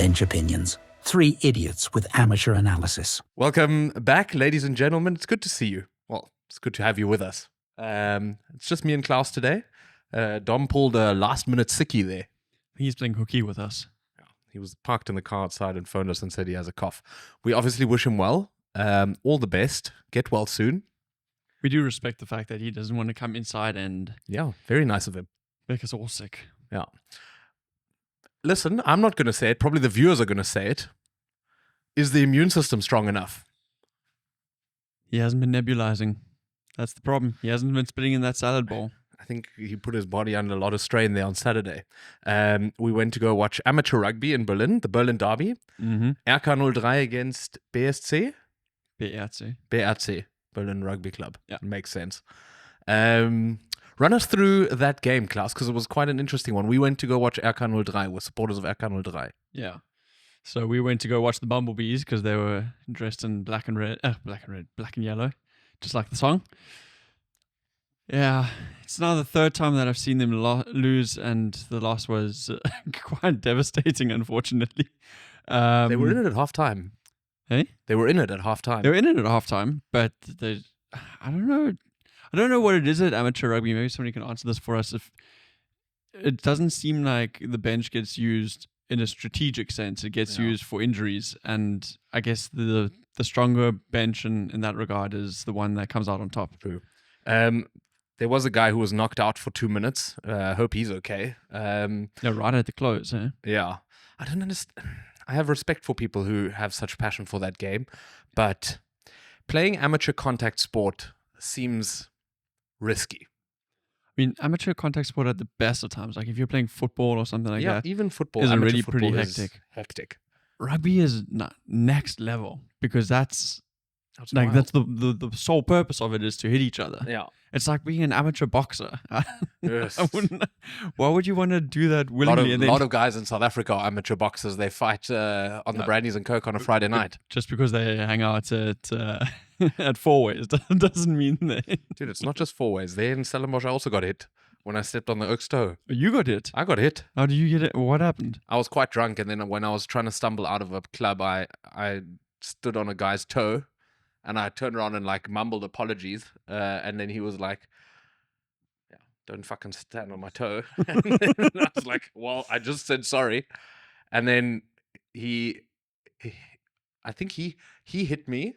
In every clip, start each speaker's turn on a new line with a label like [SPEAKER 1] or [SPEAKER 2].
[SPEAKER 1] Bench Opinions. Three idiots with amateur analysis.
[SPEAKER 2] Welcome back, ladies and gentlemen. It's good to see you. Well, it's good to have you with us. It's just me and Klaus today. Dom pulled a last-minute sickie there.
[SPEAKER 3] He's playing hooky with us.
[SPEAKER 2] He was parked in the car outside and phoned us and said he has a cough. We obviously wish him well. All the best. Get well soon.
[SPEAKER 3] We do respect the fact that he doesn't want to come inside and
[SPEAKER 2] Very nice of him.
[SPEAKER 3] make us all sick.
[SPEAKER 2] Yeah. Listen, I'm not going to say it. Probably the viewers are going to say it. Is the immune system strong enough?
[SPEAKER 3] He hasn't been nebulizing. That's the problem. He hasn't been spitting in that salad bowl.
[SPEAKER 2] I think he put his body under a lot of strain there on Saturday. We went to go watch amateur rugby in Berlin, the Berlin Derby.
[SPEAKER 3] Mm-hmm.
[SPEAKER 2] RK03 against BSC.
[SPEAKER 3] BRC.
[SPEAKER 2] Berlin Rugby Club.
[SPEAKER 3] Yeah.
[SPEAKER 2] Makes sense. Run us through that game, Klaus, because it was quite an interesting one. We went to go watch RK03. We're supporters of RK03.
[SPEAKER 3] Yeah. So we went to go watch the Bumblebees because they were dressed in black and yellow, just like the song. Yeah, it's now the third time that I've seen them lose, and the loss was quite devastating, unfortunately.
[SPEAKER 2] They were in it at halftime.
[SPEAKER 3] Hey?
[SPEAKER 2] They were in it at halftime.
[SPEAKER 3] They were in it at halftime, but I don't know what it is at amateur rugby. Maybe somebody can answer this for us. If it doesn't seem like the bench gets used in a strategic sense, it gets used for injuries, and I guess the stronger bench in that regard is the one that comes out on top.
[SPEAKER 2] True. There was a guy who was knocked out for 2 minutes. Hope he's okay.
[SPEAKER 3] Right at the close, eh?
[SPEAKER 2] Yeah. I don't understand. I have respect for people who have such passion for that game, but playing amateur contact sport seems risky.
[SPEAKER 3] I mean, amateur contact sport at the best of times, like if you're playing football or something like that,
[SPEAKER 2] even football
[SPEAKER 3] is
[SPEAKER 2] amateur
[SPEAKER 3] already
[SPEAKER 2] football
[SPEAKER 3] pretty
[SPEAKER 2] is
[SPEAKER 3] hectic.
[SPEAKER 2] Hectic.
[SPEAKER 3] Rugby is next level because that's
[SPEAKER 2] wild.
[SPEAKER 3] that's the sole purpose of it is to hit each other.
[SPEAKER 2] Yeah.
[SPEAKER 3] It's like being an amateur boxer.
[SPEAKER 2] Yes.
[SPEAKER 3] Why would you want to do that willingly?
[SPEAKER 2] A lot of guys in South Africa are amateur boxers. They fight on the Brandies and Coke on a Friday night.
[SPEAKER 3] Just because they hang out at four ways doesn't mean they...
[SPEAKER 2] Dude, it's not just four ways. There in Stellenbosch, I also got hit when I stepped on the Oak's toe.
[SPEAKER 3] You got hit?
[SPEAKER 2] I got hit.
[SPEAKER 3] How did you get it? What happened?
[SPEAKER 2] I was quite drunk, and then when I was trying to stumble out of a club, I stood on a guy's toe, and I turned around and mumbled apologies, and then he was like, "Yeah, don't fucking stand on my toe." And then I was like, "Well, I just said sorry," and then I think he hit me,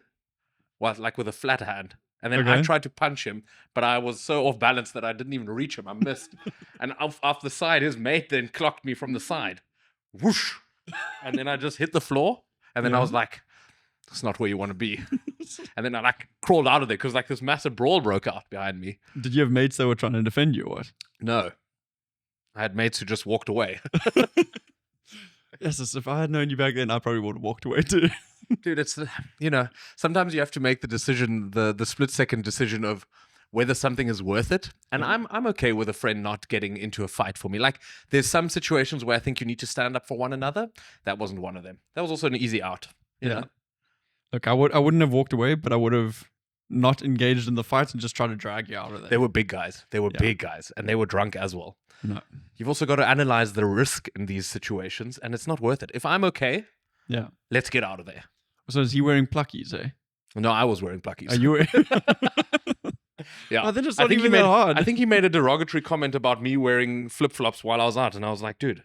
[SPEAKER 2] with a flat hand. And then I tried to punch him, but I was so off balance that I didn't even reach him. I missed. And off the side, his mate then clocked me from the side. Whoosh! And then I just hit the floor. And then I was like, that's not where you want to be. And then I crawled out of there because this massive brawl broke out behind me.
[SPEAKER 3] Did you have mates that were trying to defend you or what?
[SPEAKER 2] No. I had mates who just walked away.
[SPEAKER 3] Yes, if I had known you back then, I probably would have walked away too.
[SPEAKER 2] Dude, it's, sometimes you have to make the decision, the split-second decision of whether something is worth it. And I'm okay with a friend not getting into a fight for me. There's some situations where I think you need to stand up for one another. That wasn't one of them. That was also an easy out. You know?
[SPEAKER 3] Look, I wouldn't have walked away, but I would have not engaged in the fight and just tried to drag you out of there.
[SPEAKER 2] They were big guys. Big guys. And they were drunk as well.
[SPEAKER 3] No.
[SPEAKER 2] You've also got to analyze the risk in these situations, and it's not worth it. If I'm okay, let's get out of there.
[SPEAKER 3] So is he wearing pluckies, eh?
[SPEAKER 2] No, I was wearing pluckies.
[SPEAKER 3] Are you?
[SPEAKER 2] Yeah.
[SPEAKER 3] I think it's not even that hard.
[SPEAKER 2] I think he made a derogatory comment about me wearing flip-flops while I was out, and I was like, dude,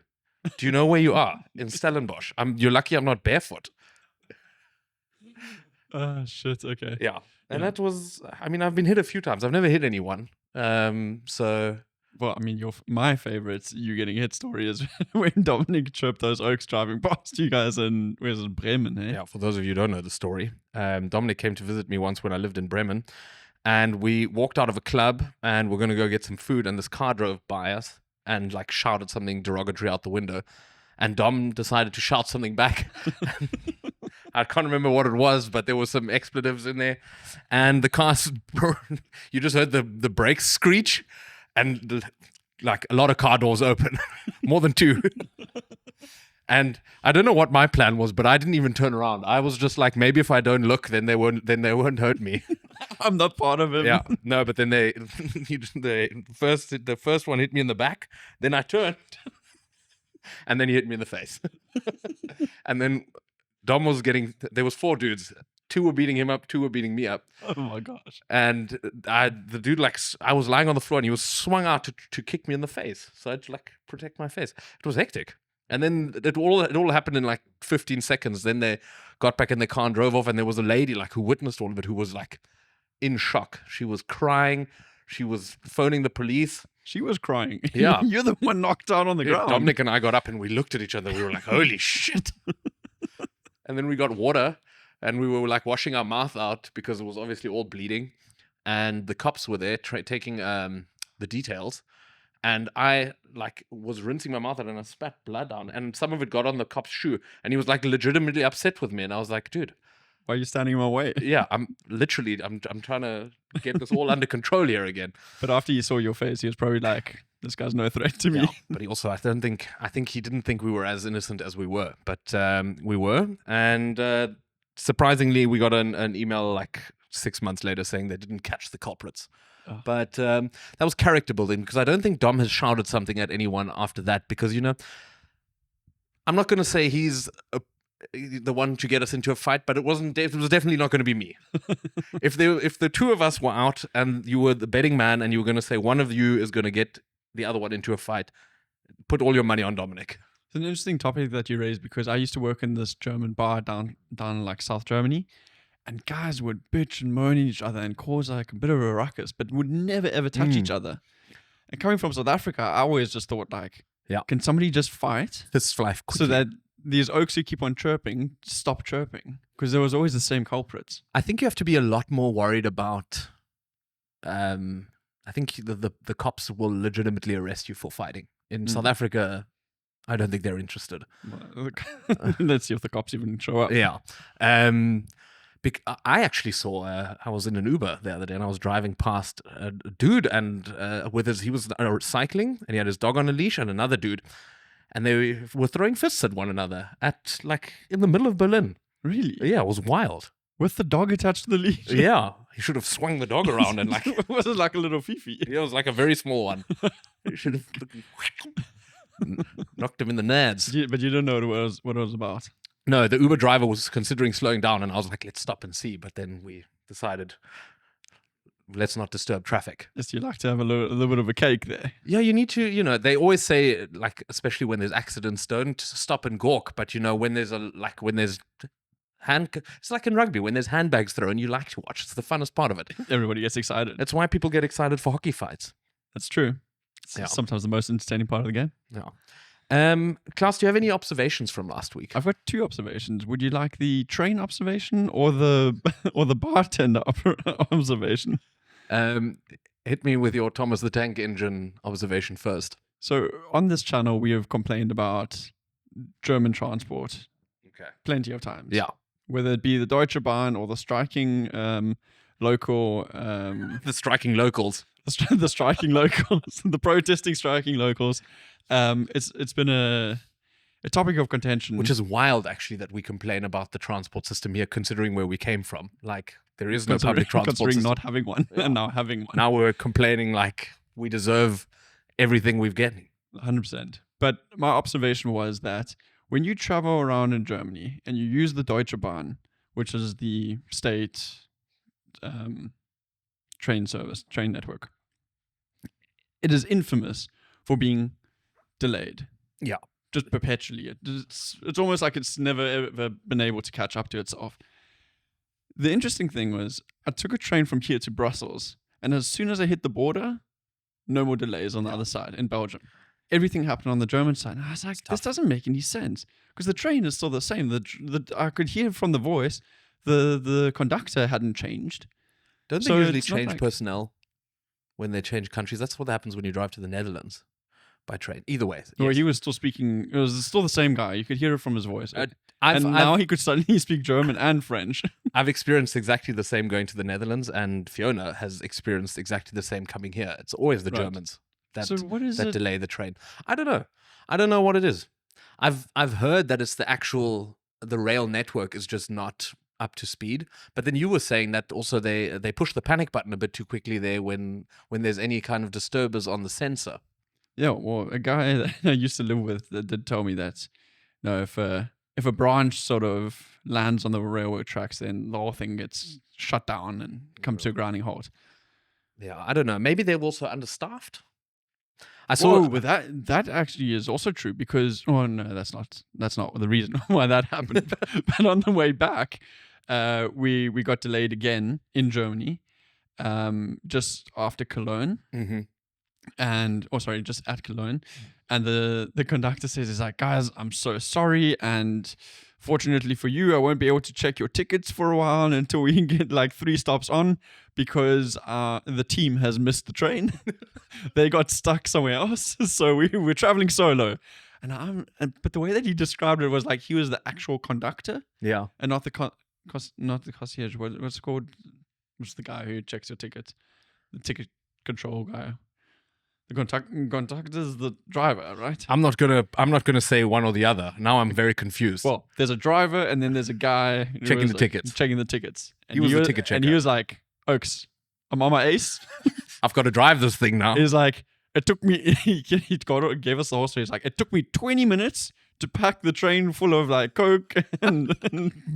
[SPEAKER 2] do you know where you are? In Stellenbosch. You're lucky I'm not barefoot.
[SPEAKER 3] Shit, okay.
[SPEAKER 2] Yeah. And that was, I've been hit a few times. I've never hit anyone.
[SPEAKER 3] Well, my favorite you getting hit story is when Dominic tripped those Oaks driving past you guys in Bremen, eh?
[SPEAKER 2] Yeah, for those of you who don't know the story, Dominic came to visit me once when I lived in Bremen, and we walked out of a club and we're going to go get some food, and this car drove by us and shouted something derogatory out the window, and Dom decided to shout something back. I can't remember what it was, but there was some expletives in there, and the car, you just heard the brakes screech, and a lot of car doors open, more than two. And I don't know what my plan was, but I didn't even turn around. I was just like, maybe if I don't look, then they won't hurt me.
[SPEAKER 3] I'm not part of it.
[SPEAKER 2] Yeah, no, but then the first one hit me in the back. Then I turned, And then he hit me in the face. And then Dom was there was 4 dudes. 2 were beating him up, 2 were beating me up.
[SPEAKER 3] Oh my gosh.
[SPEAKER 2] And the dude, I was lying on the floor and he was swung out to kick me in the face. So I had to protect my face. It was hectic. And then it all happened in 15 seconds. Then they got back in their car and drove off. And there was a lady who witnessed all of it who was in shock. She was crying. She was phoning the police.
[SPEAKER 3] She was crying.
[SPEAKER 2] Yeah.
[SPEAKER 3] You're the one knocked down on the ground.
[SPEAKER 2] Dominic and I got up and we looked at each other. We were like, holy shit. And then we got water and we were washing our mouth out because it was obviously all bleeding. And the cops were there taking the details. And I was rinsing my mouth out and I spat blood down. And some of it got on the cop's shoe. And he was legitimately upset with me. And I was like, dude.
[SPEAKER 3] Why are you standing in my way?
[SPEAKER 2] Yeah, I'm trying to get this all under control here again.
[SPEAKER 3] But after he saw your face, he was probably like, this guy's no threat to me.
[SPEAKER 2] Yeah, but he also, I think he didn't think we were as innocent as we were. But we were. And surprisingly, we got an email 6 months later saying they didn't catch the culprits. Oh. But that was character building because I don't think Dom has shouted something at anyone after that because, I'm not going to say he's the one to get us into a fight, but it was definitely not going to be me. If the 2 of us were out and you were the betting man and you were going to say one of you is going to get the other one into a fight, put all your money on Dominic.
[SPEAKER 3] It's an interesting topic that you raised because I used to work in this German bar down South Germany. And guys would bitch and moan at each other and cause a bit of a ruckus, but would never ever touch each other. And coming from South Africa, I always just thought can somebody just fight?
[SPEAKER 2] Fist fly quickly.
[SPEAKER 3] So that these oaks who keep on chirping, stop chirping. Because there was always the same culprits.
[SPEAKER 2] I think you have to be a lot more worried about, I think the cops will legitimately arrest you for fighting. In South Africa, I don't think they're interested.
[SPEAKER 3] Let's see if the cops even show up.
[SPEAKER 2] Yeah. I actually saw, I was in an Uber the other day and I was driving past a dude and he was cycling and he had his dog on a leash and another dude. And they were throwing fists at one another in the middle of Berlin.
[SPEAKER 3] Really?
[SPEAKER 2] Yeah, it was wild.
[SPEAKER 3] With the dog attached to the leash?
[SPEAKER 2] Yeah. He should have swung the dog around and
[SPEAKER 3] was it like a little fifi?
[SPEAKER 2] Yeah, it was like a very small one. He should have knocked him in the nads.
[SPEAKER 3] But you don't know what it was about.
[SPEAKER 2] No, the Uber driver was considering slowing down and I was like, let's stop and see. But then we decided, let's not disturb traffic.
[SPEAKER 3] Yes, you like to have a little bit of a cake there.
[SPEAKER 2] Yeah, you need to, they always say, especially when there's accidents, don't stop and gawk. But, when there's it's like in rugby, when there's handbags thrown, you like to watch. It's the funnest part of it.
[SPEAKER 3] Everybody gets excited.
[SPEAKER 2] That's why people get excited for hockey fights.
[SPEAKER 3] That's true. It's sometimes the most entertaining part of the game.
[SPEAKER 2] Yeah. Klaus, do you have any observations from last week?
[SPEAKER 3] I've got 2 observations. Would you like the train observation or the bartender observation?
[SPEAKER 2] Hit me with your Thomas the Tank Engine observation first.
[SPEAKER 3] So on this channel, we have complained about German transport plenty of times.
[SPEAKER 2] Yeah.
[SPEAKER 3] Whether it be the Deutsche Bahn or the striking local...
[SPEAKER 2] the striking locals.
[SPEAKER 3] The striking locals. The protesting striking locals. It's been a topic of contention.
[SPEAKER 2] Which is wild, actually, that we complain about the transport system here, considering where we came from. There is no public transport
[SPEAKER 3] considering
[SPEAKER 2] system.
[SPEAKER 3] Not having one and now having one.
[SPEAKER 2] Now we're complaining we deserve everything we've getting.
[SPEAKER 3] 100%. But my observation was that when you travel around in Germany and you use the Deutsche Bahn, which is the state train network, it is infamous for being delayed.
[SPEAKER 2] Yeah.
[SPEAKER 3] Just perpetually. It's almost like it's never ever been able to catch up to itself. The interesting thing was I took a train from here to Brussels, and as soon as I hit the border, no more delays on the other side in Belgium. Everything happened on the German side. And I was like, this doesn't make any sense because the train is still the same. I could hear from the voice the conductor hadn't changed.
[SPEAKER 2] Don't they usually change personnel when they change countries? That's what happens when you drive to the Netherlands by train. Either way. Yes.
[SPEAKER 3] Well, he was still speaking. It was still the same guy. You could hear it from his voice. Now he could suddenly speak German and French.
[SPEAKER 2] I've experienced exactly the same going to the Netherlands, and Fiona has experienced exactly the same coming here. It's always the Germans that delay the train. I don't know. I don't know what it is. I've heard that it's the rail network is just not up to speed. But then you were saying that also they push the panic button a bit too quickly there when there's any kind of disturbers on the sensor.
[SPEAKER 3] Yeah, well, a guy that I used to live with that did tell me that, if a branch sort of lands on the railroad tracks, then the whole thing gets shut down and comes to a grinding halt.
[SPEAKER 2] Yeah, I don't know. Maybe they're also understaffed. I saw.
[SPEAKER 3] But that actually is also true because no, that's not the reason why that happened. But on the way back, we got delayed again in Germany, just after Cologne.
[SPEAKER 2] Mm-hmm.
[SPEAKER 3] Just at Cologne, and the conductor says, "He's like, guys, I'm so sorry, and fortunately for you, I won't be able to check your tickets for a while until we get like 3 stops on because the team has missed the train. They got stuck somewhere else, so we're traveling solo." But the way that he described it was like he was the actual conductor,
[SPEAKER 2] Yeah.
[SPEAKER 3] and not the not the concierge. What's it called? What's the guy who checks your ticket? The ticket control guy. The conductor is the driver, right?
[SPEAKER 2] I'm not gonna say one or the other. Now I'm very confused.
[SPEAKER 3] Well, there's a driver and then there's a guy
[SPEAKER 2] Checking the tickets.
[SPEAKER 3] Checking the tickets. And
[SPEAKER 2] He was the ticket checker.
[SPEAKER 3] And he was like, "Oaks, I'm on my ace."
[SPEAKER 2] I've got to drive this thing now.
[SPEAKER 3] He's like, "It took me." He gave us the whole story. He's like, "It took me 20 minutes to pack the train full of like Coke and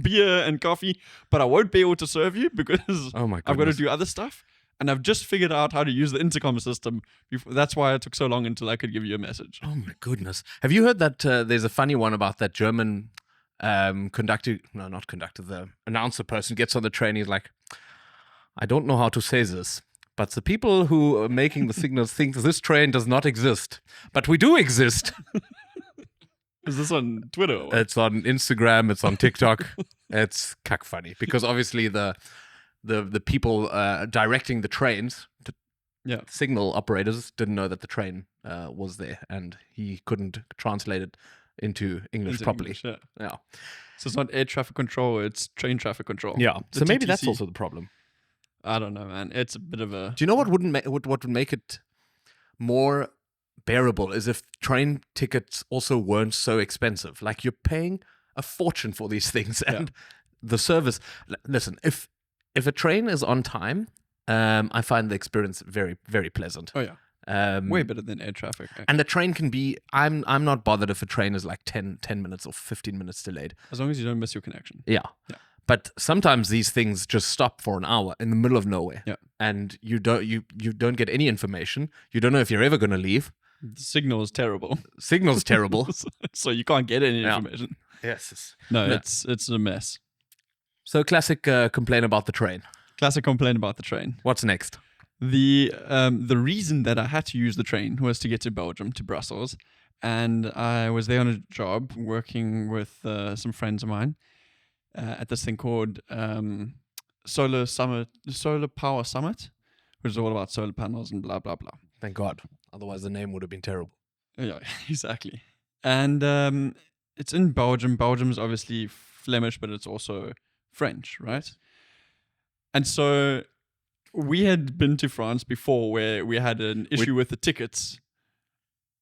[SPEAKER 3] beer and coffee, but I won't be able to serve you because
[SPEAKER 2] Oh my
[SPEAKER 3] I've got to
[SPEAKER 2] goodness.
[SPEAKER 3] do other stuff. And I've just figured out how to use the intercom system. That's why it took so long until I could give you a message."
[SPEAKER 2] Oh my goodness. Have you heard that there's a funny one about that German the announcer person gets on the train. He's like, I don't know how to say this, but the people who are making the signals think this train does not exist. But we do exist.
[SPEAKER 3] Is this on Twitter? Or what?
[SPEAKER 2] It's on Instagram. It's on TikTok. It's cack funny because obviously the people directing the trains, signal operators, didn't know that the train was there, and he couldn't translate it into English properly.
[SPEAKER 3] English, yeah.
[SPEAKER 2] Yeah.
[SPEAKER 3] So it's not air traffic control, it's train traffic control.
[SPEAKER 2] Yeah.
[SPEAKER 3] The
[SPEAKER 2] So maybe that's
[SPEAKER 3] TTC.
[SPEAKER 2] also the problem.
[SPEAKER 3] I don't know, man. It's a bit of a...
[SPEAKER 2] Do you know what would make it more bearable is if train tickets also weren't so expensive. Like you're paying a fortune for these things, and the service. Listen, if a train is on time, I find the experience very, very pleasant.
[SPEAKER 3] Oh yeah, way better than air traffic.
[SPEAKER 2] And the train can be. I'm not bothered if a train is like 10 minutes or 15 minutes delayed.
[SPEAKER 3] As long as you don't miss your connection.
[SPEAKER 2] Yeah. But sometimes these things just stop for an hour in the middle of nowhere.
[SPEAKER 3] Yeah.
[SPEAKER 2] And you don't get any information. You don't know if you're ever going to leave.
[SPEAKER 3] The signal is terrible.
[SPEAKER 2] Signal's terrible.
[SPEAKER 3] So you can't get any information.
[SPEAKER 2] Yes.
[SPEAKER 3] No, it's a mess.
[SPEAKER 2] So classic complaint about the train.
[SPEAKER 3] Classic complaint about the train.
[SPEAKER 2] What's next?
[SPEAKER 3] The reason that I had to use the train was to get to Belgium, to Brussels. And I was there on a job working with some friends of mine at this thing called Solar Power Summit, which is all about solar panels and blah, blah, blah.
[SPEAKER 2] Thank God. Otherwise, the name would have been terrible.
[SPEAKER 3] Yeah, exactly. And it's in Belgium. Belgium is obviously Flemish, but it's also French, right? And so we had been to France before where we had an issue with the tickets.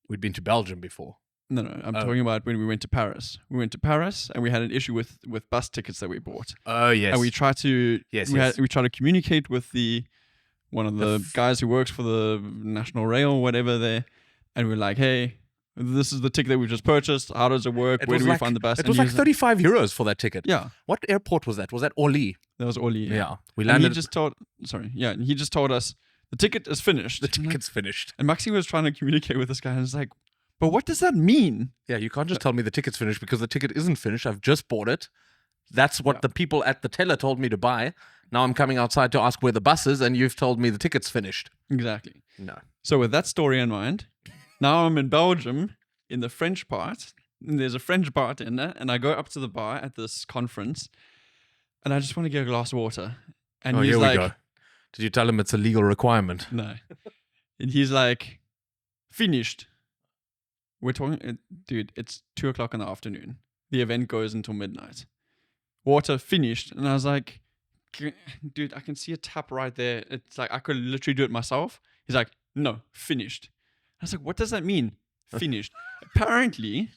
[SPEAKER 2] We'd been to Belgium before.
[SPEAKER 3] No, I'm talking about when we went to Paris. We went to Paris and we had an issue with bus tickets that we bought.
[SPEAKER 2] Oh, yes.
[SPEAKER 3] And we tried to we tried to communicate with one of the guys who works for the National Rail or whatever there, and we're like, hey, this is the ticket that we just purchased. How does it work? Where do we find the bus?
[SPEAKER 2] It was like 35 euros for that ticket.
[SPEAKER 3] Yeah.
[SPEAKER 2] What airport was that? Was that Orly?
[SPEAKER 3] That was Orly.
[SPEAKER 2] Yeah. We
[SPEAKER 3] And
[SPEAKER 2] landed.
[SPEAKER 3] he just told us the ticket is finished.
[SPEAKER 2] The ticket's finished.
[SPEAKER 3] And Maxi was trying to communicate with this guy, and it's like, but what does that mean?
[SPEAKER 2] Yeah, you can't just tell me the ticket's finished because the ticket isn't finished. I've just bought it. That's what the people at the teller told me to buy. Now I'm coming outside to ask where the bus is, and you've told me the ticket's finished.
[SPEAKER 3] Exactly.
[SPEAKER 2] No.
[SPEAKER 3] So with that story in mind, now I'm in Belgium in the French part, and there's a French bartender, and I go up to the bar at this conference, and I just want to get a glass of water. And he's
[SPEAKER 2] here
[SPEAKER 3] like,
[SPEAKER 2] we go. Did you tell him it's a legal requirement?
[SPEAKER 3] No. And he's like, finished. We're talking, dude, it's 2:00 in the afternoon. The event goes until midnight. Water finished. And I was like, dude, I can see a tap right there. It's like, I could literally do it myself. He's like, no, finished. I was like, what does that mean? Finished. Apparently,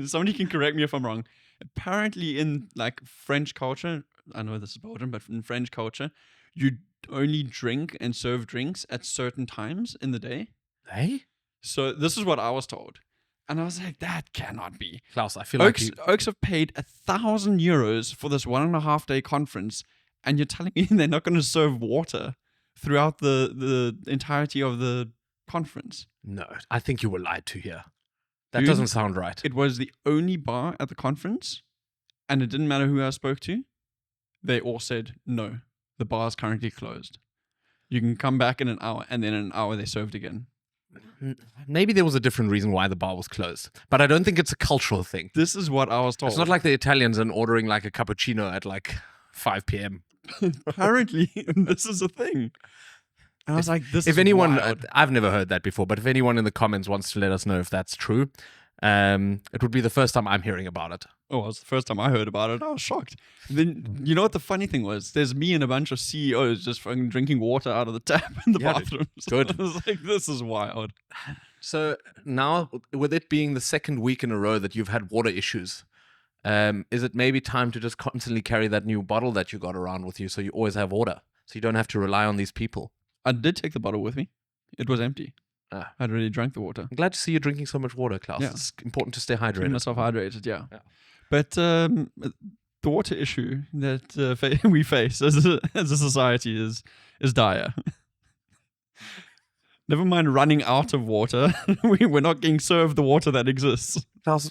[SPEAKER 3] somebody can correct me if I'm wrong. Apparently in like French culture, I know this is Belgium, but in French culture, you only drink and serve drinks at certain times in the day.
[SPEAKER 2] Hey?
[SPEAKER 3] So this is what I was told. And I was like, that cannot be.
[SPEAKER 2] Klaus, I feel like
[SPEAKER 3] Oaks have paid €1,000 for this 1.5 day conference, and you're telling me they're not going to serve water throughout the entirety of the conference.
[SPEAKER 2] No, I think you were lied to here. That
[SPEAKER 3] Dude,
[SPEAKER 2] doesn't sound right.
[SPEAKER 3] It was the only bar at the conference, and it didn't matter who I spoke to. They all said, no, the bar is currently closed. You can come back in an hour, and then in an hour they served again.
[SPEAKER 2] Maybe there was a different reason why the bar was closed, but I don't think it's a cultural thing.
[SPEAKER 3] This is what I was told.
[SPEAKER 2] It's not like the Italians and ordering like a cappuccino at like 5 p.m.
[SPEAKER 3] Apparently, this is a thing. And I was like, this
[SPEAKER 2] If
[SPEAKER 3] is
[SPEAKER 2] anyone,
[SPEAKER 3] wild.
[SPEAKER 2] I've never heard that before, but if anyone in the comments wants to let us know if that's true, it would be the first time I'm hearing about it.
[SPEAKER 3] Oh, it was the first time I heard about it. I was shocked. Then, you know what the funny thing was? There's me and a bunch of CEOs just fucking drinking water out of the tap in the bathroom.
[SPEAKER 2] Good.
[SPEAKER 3] I was like, this is wild.
[SPEAKER 2] So now, with it being the second week in a row that you've had water issues, is it maybe time to just constantly carry that new bottle that you got around with you so you always have water, so you don't have to rely on these people?
[SPEAKER 3] I did take the bottle with me. It was empty. I'd already drank the water.
[SPEAKER 2] I'm glad to see you drinking so much water, Klaus.
[SPEAKER 3] Yeah.
[SPEAKER 2] It's important to stay hydrated.
[SPEAKER 3] Keeping myself hydrated, yeah.
[SPEAKER 2] Yeah.
[SPEAKER 3] But the water issue that we face as a society is dire. Never mind running out of water. We're not getting served the water that exists.
[SPEAKER 2] Klaus,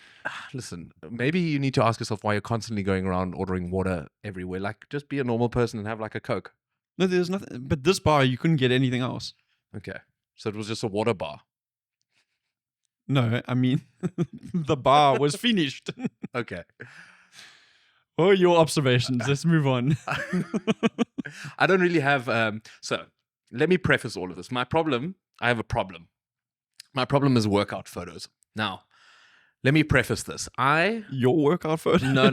[SPEAKER 2] listen, maybe you need to ask yourself why you're constantly going around ordering water everywhere. Like, just be a normal person and have like a Coke.
[SPEAKER 3] No, there's nothing. But this bar, you couldn't get anything else.
[SPEAKER 2] Okay. So it was just a water bar.
[SPEAKER 3] No, I mean, the bar was finished.
[SPEAKER 2] Okay.
[SPEAKER 3] Oh, your observations. Let's move on.
[SPEAKER 2] I don't really have... so, let me preface all of this. I have a problem. My problem is workout photos. Now, let me preface this.
[SPEAKER 3] Your workout photos?
[SPEAKER 2] No.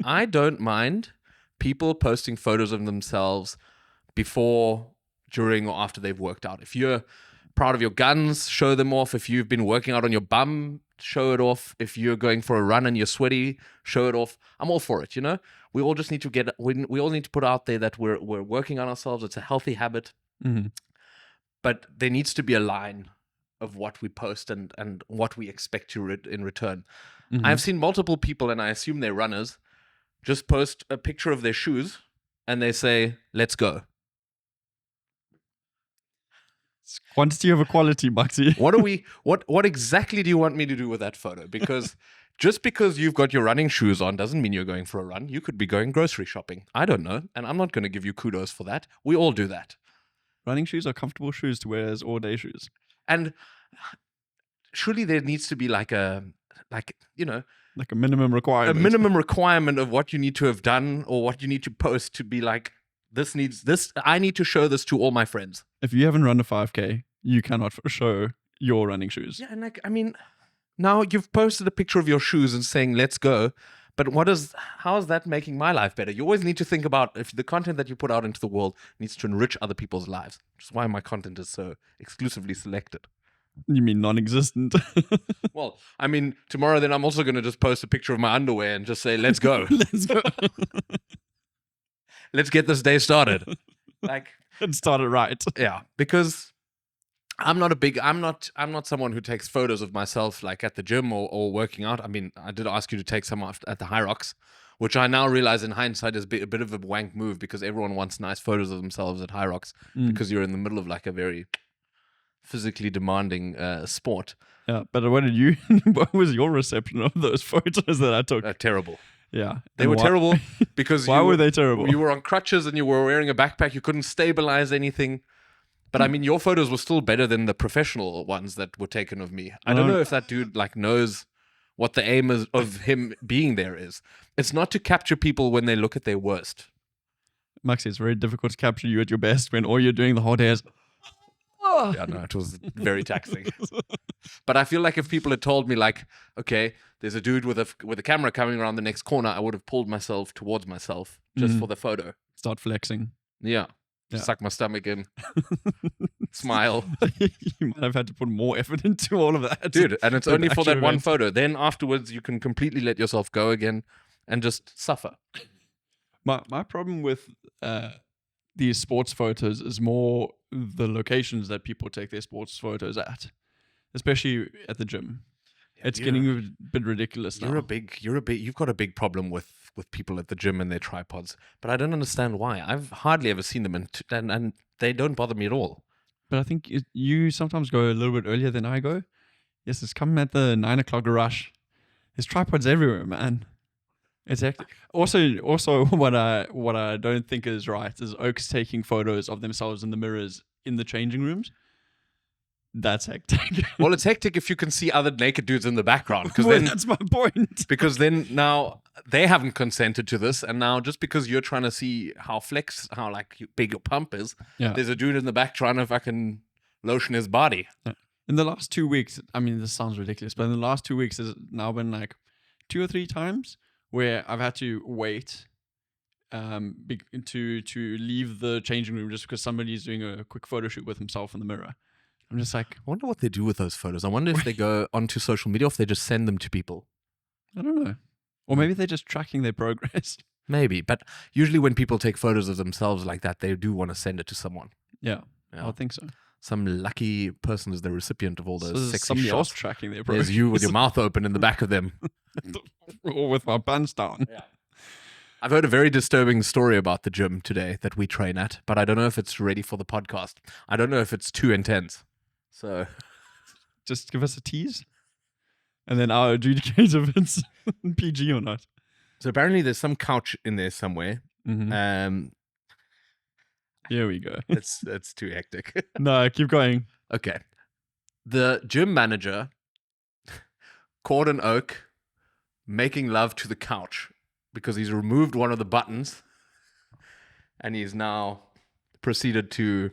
[SPEAKER 2] I don't mind people posting photos of themselves before, during, or after they've worked out. If you're proud of your guns, show them off. If you've been working out on your bum, show it off. If you're going for a run and you're sweaty, show it off. I'm all for it, you know? We all just need to we all need to put out there that we're working on ourselves. It's a healthy habit.
[SPEAKER 3] Mm-hmm.
[SPEAKER 2] But there needs to be a line of what we post and what we expect in return.
[SPEAKER 3] Mm-hmm.
[SPEAKER 2] I've seen multiple people, and I assume they're runners, just post a picture of their shoes and they say, let's go.
[SPEAKER 3] It's quantity over quality, Maxi.
[SPEAKER 2] What exactly do you want me to do with that photo? Because just because you've got your running shoes on doesn't mean you're going for a run. You could be going grocery shopping. I don't know. And I'm not going to give you kudos for that. We all do that.
[SPEAKER 3] Running shoes are comfortable shoes to wear as all-day shoes.
[SPEAKER 2] And surely there needs to be like a
[SPEAKER 3] minimum requirement.
[SPEAKER 2] A minimum requirement of what you need to have done or what you need to post to be like, I need to show this to all my friends.
[SPEAKER 3] If you haven't run a 5K, you cannot show your running shoes.
[SPEAKER 2] Yeah, and now you've posted a picture of your shoes and saying, let's go. But how is that making my life better? You always need to think about if the content that you put out into the world needs to enrich other people's lives, which is why my content is so exclusively selected.
[SPEAKER 3] You mean non-existent?
[SPEAKER 2] Well, tomorrow then I'm also going to just post a picture of my underwear and just say, let's go.
[SPEAKER 3] Let's go.
[SPEAKER 2] Let's get this day started.
[SPEAKER 3] And start it right.
[SPEAKER 2] Yeah, because I'm not someone who takes photos of myself like at the gym or working out. I did ask you to take some at the High Rocks, which I now realize in hindsight is a bit of a wank move because everyone wants nice photos of themselves at High Rocks because you're in the middle of like a very physically demanding sport.
[SPEAKER 3] Yeah, but what was your reception of those photos that I took?
[SPEAKER 2] Terrible.
[SPEAKER 3] Yeah.
[SPEAKER 2] They were terrible because
[SPEAKER 3] why were they terrible?
[SPEAKER 2] You were on crutches and you were wearing a backpack. You couldn't stabilize anything. But your photos were still better than the professional ones that were taken of me. I don't know if that dude knows what the aim is of him being there is. It's not to capture people when they look at their worst.
[SPEAKER 3] Maxi, it's very difficult to capture you at your best when all you're doing the whole day is...
[SPEAKER 2] Yeah, no, it was very taxing. But I feel like if people had told me okay, there's a dude with a camera coming around the next corner, I would have pulled myself towards myself just for the photo.
[SPEAKER 3] Start flexing.
[SPEAKER 2] Yeah. Suck my stomach in. Smile.
[SPEAKER 3] You might have had to put more effort into all of that.
[SPEAKER 2] Dude, and it's only for that one photo. Then afterwards, you can completely let yourself go again and just suffer.
[SPEAKER 3] My problem with these sports photos is more the locations that people take their sports photos at. especially at the gym. It's
[SPEAKER 2] you're-
[SPEAKER 3] getting a bit ridiculous now.
[SPEAKER 2] You've got a big problem with people at the gym and their tripods, but I don't understand why. I've hardly ever seen them, and they don't bother me at all.
[SPEAKER 3] But I think you sometimes go a little bit earlier than I go. Yes, it's coming at the 9 o'clock rush. There's tripods everywhere, man. It's hectic. Also, what I don't think is right is Oaks taking photos of themselves in the mirrors in the changing rooms. That's hectic.
[SPEAKER 2] Well, it's hectic if you can see other naked dudes in the background, because
[SPEAKER 3] Well,
[SPEAKER 2] then
[SPEAKER 3] that's my point.
[SPEAKER 2] because then now they haven't consented to this, and now just because you're trying to see how like big your pump is,
[SPEAKER 3] Yeah.
[SPEAKER 2] there's a dude in the back trying to fucking lotion his body.
[SPEAKER 3] In the last 2 weeks, I mean, this sounds ridiculous, but in the last 2 weeks, there's now been like 2 or 3 times where I've had to wait to leave the changing room just because somebody's doing a quick photo shoot with himself in the mirror. I'm just like,
[SPEAKER 2] I wonder what they do with those photos. I wonder if they go onto social media or if they just send them to people.
[SPEAKER 3] I don't know. Or maybe they're just tracking their progress.
[SPEAKER 2] Maybe, but usually when people take photos of themselves like that, they do want to send it to someone.
[SPEAKER 3] Yeah,
[SPEAKER 2] Yeah.
[SPEAKER 3] I would think so.
[SPEAKER 2] Some lucky person is the recipient of all
[SPEAKER 3] So
[SPEAKER 2] those
[SPEAKER 3] there's
[SPEAKER 2] sexy
[SPEAKER 3] somebody else
[SPEAKER 2] shots.
[SPEAKER 3] tracking their progress.
[SPEAKER 2] There's you with your mouth open in the back of them.
[SPEAKER 3] Or with my pants down.
[SPEAKER 2] I've heard a very disturbing story about the gym today that we train at, but I don't know if it's ready for the podcast. I don't know if it's too intense. So
[SPEAKER 3] Just give us a tease. And then I'll adjudicate if it's PG or not.
[SPEAKER 2] So apparently there's some couch in there somewhere.
[SPEAKER 3] Mhm. Here we go.
[SPEAKER 2] It's too hectic.
[SPEAKER 3] No, keep going.
[SPEAKER 2] Okay. The gym manager caught an oak making love to the couch because he's removed one of the buttons and he's now proceeded to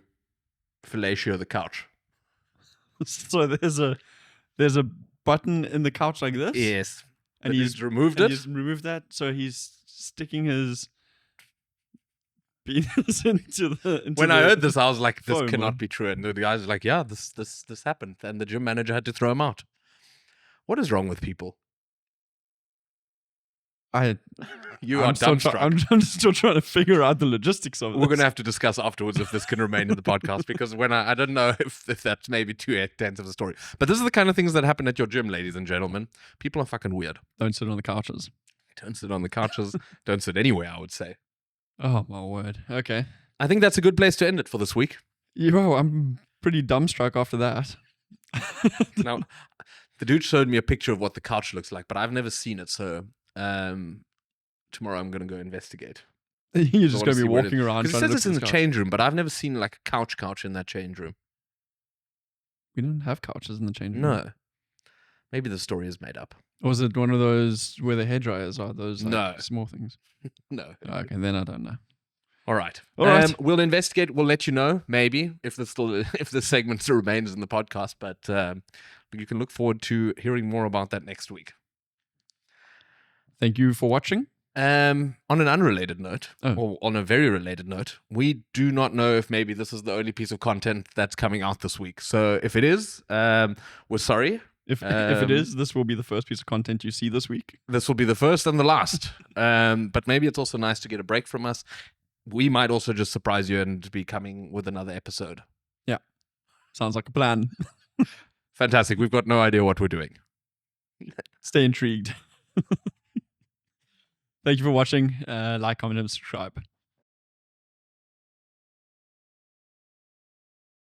[SPEAKER 2] fellatio the couch.
[SPEAKER 3] So there's a button in the couch like this.
[SPEAKER 2] Yes.
[SPEAKER 3] And
[SPEAKER 2] But
[SPEAKER 3] he's
[SPEAKER 2] removed
[SPEAKER 3] and
[SPEAKER 2] it.
[SPEAKER 3] he's removed that, so he's sticking his penis into
[SPEAKER 2] When I heard this, I was like, this
[SPEAKER 3] foam,
[SPEAKER 2] cannot
[SPEAKER 3] man.
[SPEAKER 2] be true. And the guys were like, yeah, this happened. And the gym manager had to throw him out. What is wrong with people? You are dumbstruck.
[SPEAKER 3] I'm still trying to figure out the logistics of this.
[SPEAKER 2] We're going to have to discuss afterwards if this can remain in the podcast, because when I don't know if that's maybe too intense of a story. But this is the kind of things that happen at your gym, ladies and gentlemen. People are fucking weird.
[SPEAKER 3] Don't sit on the couches.
[SPEAKER 2] Don't sit on the couches. Don't sit anywhere, I would say.
[SPEAKER 3] Oh my word. Okay.
[SPEAKER 2] I think that's a good place to end it for this week.
[SPEAKER 3] Yo, I'm pretty dumbstruck after that.
[SPEAKER 2] Now, the dude showed me a picture of what the couch looks like, but I've never seen it. So tomorrow I'm going to go investigate.
[SPEAKER 3] You're just
[SPEAKER 2] I wanna
[SPEAKER 3] going to
[SPEAKER 2] see
[SPEAKER 3] be
[SPEAKER 2] what
[SPEAKER 3] walking around.
[SPEAKER 2] Because it
[SPEAKER 3] trying
[SPEAKER 2] says
[SPEAKER 3] to
[SPEAKER 2] it's in
[SPEAKER 3] look
[SPEAKER 2] the
[SPEAKER 3] for this
[SPEAKER 2] change room, but I've never seen like a couch in that change room.
[SPEAKER 3] couch. We don't have couches in the change room.
[SPEAKER 2] No. Maybe the story is made up.
[SPEAKER 3] Or was it one of those where the hair dryers are? Those like,
[SPEAKER 2] No.
[SPEAKER 3] small things.
[SPEAKER 2] No.
[SPEAKER 3] Okay, then I don't know.
[SPEAKER 2] All right.
[SPEAKER 3] All right.
[SPEAKER 2] We'll investigate. We'll let you know, maybe, if the segment still remains in the podcast. But you can look forward to hearing more about that next week.
[SPEAKER 3] Thank you for watching.
[SPEAKER 2] On an unrelated note,
[SPEAKER 3] Oh.
[SPEAKER 2] or on a very related note, we do not know if maybe this is the only piece of content that's coming out this week. So if it is, we're sorry.
[SPEAKER 3] If it is, this will be the first piece of content you see this week.
[SPEAKER 2] This will be the first and the last. But maybe it's also nice to get a break from us. We might also just surprise you and be coming with another episode.
[SPEAKER 3] Sounds like a plan.
[SPEAKER 2] Fantastic. We've got no idea what we're doing.
[SPEAKER 3] Stay intrigued. Thank you for watching. Like, comment, and subscribe.